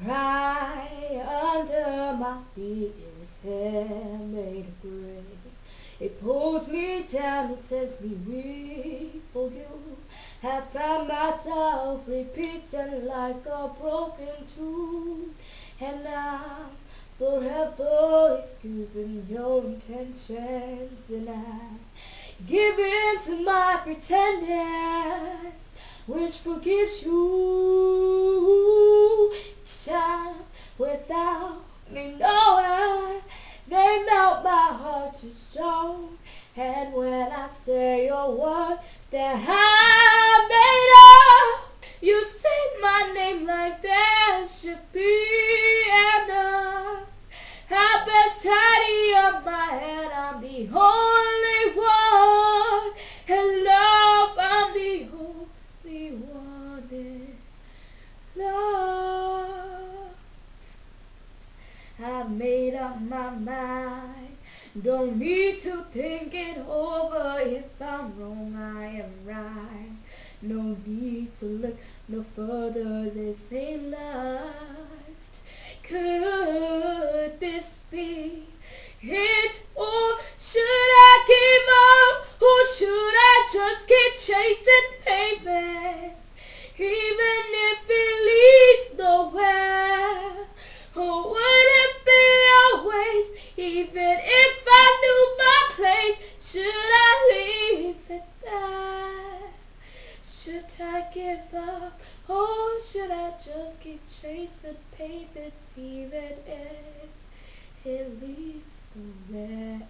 Right under my feet is handmade of grace. It pulls me down, it sets me weak for you. Have found myself repeating like a broken tune, and I'm forever excusing your intentions, and I give in to my pretenders, which forgives you each time without me knowing. They melt my heart to stone, and when I say your words that I made up, you say my name like there should be enough. I best tidy up my head, I'm the only one, and love, I'm the only one in love. I made up my mind, don't need to think it over. If I'm wrong, I am right. No need to look no further, this ain't lust. Could this be it, or should I give up, or should I just keep chasing pavements, even if it leads nowhere? Or would it be a waste, even if I knew my place? Should I leave it there? Should I give up, or should I just keep chasing pavements, even if it leads nowhere?